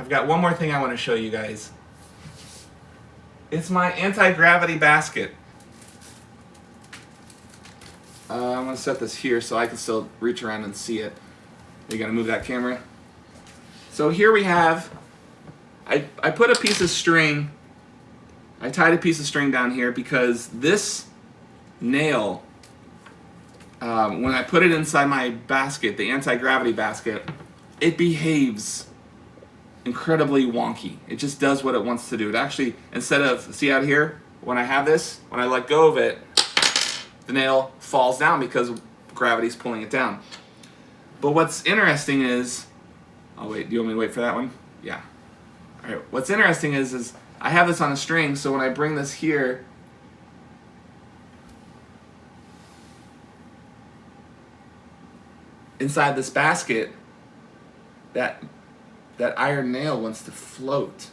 I've got one more thing I want to show you guys. It's my anti-gravity basket. I'm going to set this here so I can still reach around and see it. You got to move that camera. So here we have, I put a piece of string, I tied a piece of string down here because this nail, when I put it inside my basket, the anti-gravity basket, it behaves incredibly wonky. It just does what it wants to do. It actually, instead of, see out here, when I have this, when I let go of it, the nail falls down because gravity's pulling it down. But what's interesting is, oh wait, do you want me to wait for that one? Yeah. All right, what's interesting is I have this on a string, so when I bring this here, inside this basket, that iron nail wants to float.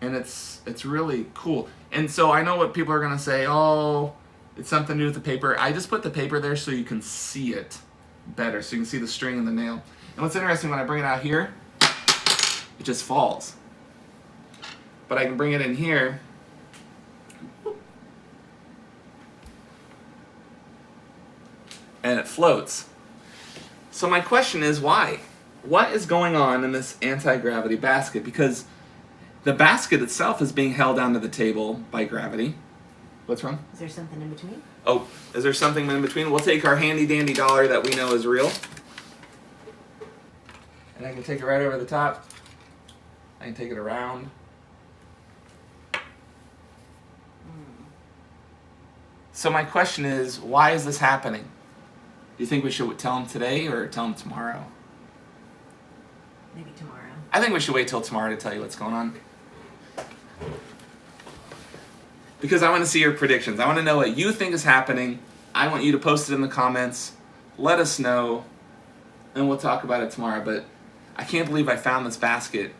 And it's really cool. And so I know what people are gonna say, oh, it's something to do with the paper. I just put the paper there so you can see it better, so you can see the string and the nail. And what's interesting, when I bring it out here, it just falls. But I can bring it in here, and it floats. So my question is, why? What is going on in this anti-gravity basket? Because the basket itself is being held down to the table by gravity. What's wrong? Is there something in between? Oh, is there something in between? We'll take our handy dandy dollar that we know is real. And I can take it right over the top. I can take it around. So my question is, why is this happening? Do you think we should tell him today or tell him tomorrow? Maybe tomorrow. I think we should wait till tomorrow to tell you what's going on. Because I want to see your predictions. I want to know what you think is happening. I want you to post it in the comments. Let us know, and we'll talk about it tomorrow. But I can't believe I found this basket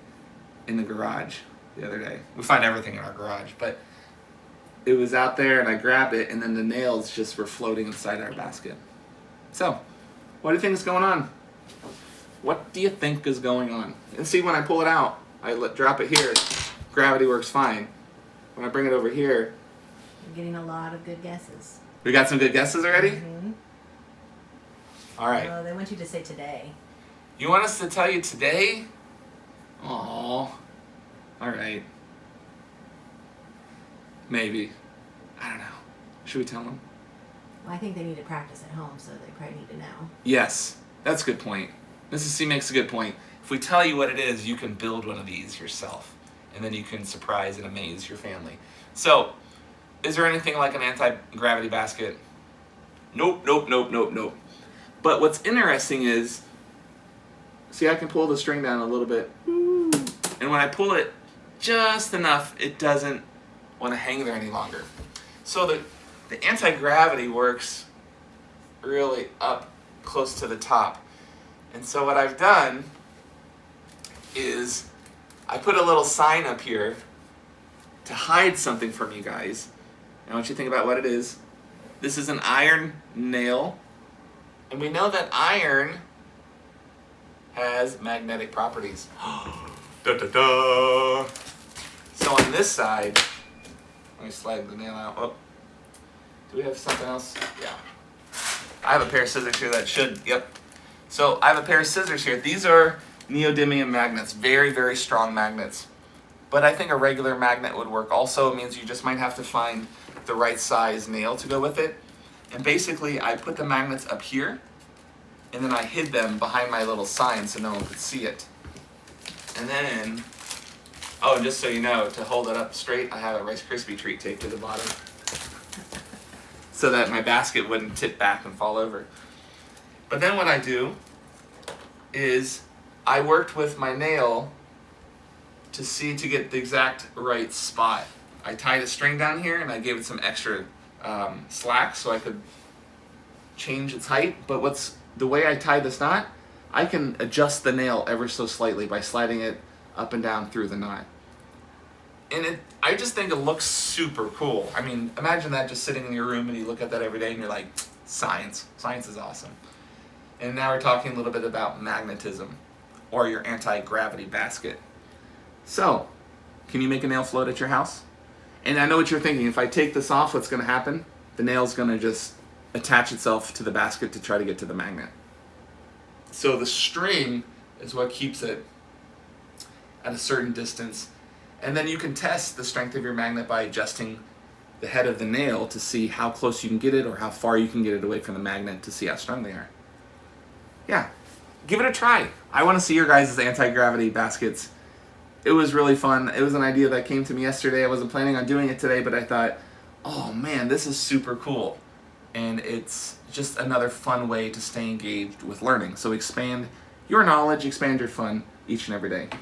in the garage the other day. We find everything in our garage, but it was out there, and I grabbed it, and then the nails just were floating inside our basket. So, what do you think is going on? What do you think is going on? And see, when I pull it out, drop it here, gravity works fine. When I bring it over here, You're getting a lot of good guesses. we got some good guesses already? Mm-hmm. All right. Oh, they want you to say today. You want us to tell you today? Aww. All right. Maybe. I don't know. Should we tell them? Well, I think they need to practice at home, so they probably need to know. Yes. That's a good point. Mrs. C makes a good point. If we tell you what it is, you can build one of these yourself. And then you can surprise and amaze your family. So, is there anything like an anti-gravity basket? Nope, nope, nope, nope, nope. But what's interesting is, see, I can pull the string down a little bit. And when I pull it just enough, it doesn't want to hang there any longer. So the anti-gravity works really up close to the top. And so what I've done is I put a little sign up here to hide something from you guys. I want you to think about what it is. This is an iron nail. And we know that iron has magnetic properties. Da, da, da. So on this side, let me slide the nail out. Oh, do we have something else? Yeah. I have a pair of scissors here that should, yep. So I have a pair of scissors here. These are neodymium magnets, very, very strong magnets. But I think a regular magnet would work. Also, it means you just might have to find the right size nail to go with it. And basically, I put the magnets up here, and then I hid them behind my little sign so no one could see it. And then, oh, and just so you know, to hold it up straight, I have a Rice Krispie treat taped to the bottom so that my basket wouldn't tip back and fall over. But then what I do is I worked with my nail to get the exact right spot. I tied a string down here and I gave it some extra slack so I could change its height. But the way I tied this knot, I can adjust the nail ever so slightly by sliding it up and down through the knot. And I just think it looks super cool. I mean, imagine that just sitting in your room and you look at that every day and you're like, science. Science is awesome. And now we're talking a little bit about magnetism. or your anti-gravity basket. So, can you make a nail float at your house? And I know what you're thinking. If I take this off, what's going to happen? The nail's going to just attach itself to the basket to try to get to the magnet. So the string is what keeps it at a certain distance. And then you can test the strength of your magnet by adjusting the head of the nail to see how close you can get it or how far you can get it away from the magnet to see how strong they are. Yeah, give it a try. I want to see your guys' anti-gravity baskets. It was really fun. It was an idea that came to me yesterday. I wasn't planning on doing it today, but I thought, oh man, this is super cool. And it's just another fun way to stay engaged with learning. So expand your knowledge, expand your fun each and every day.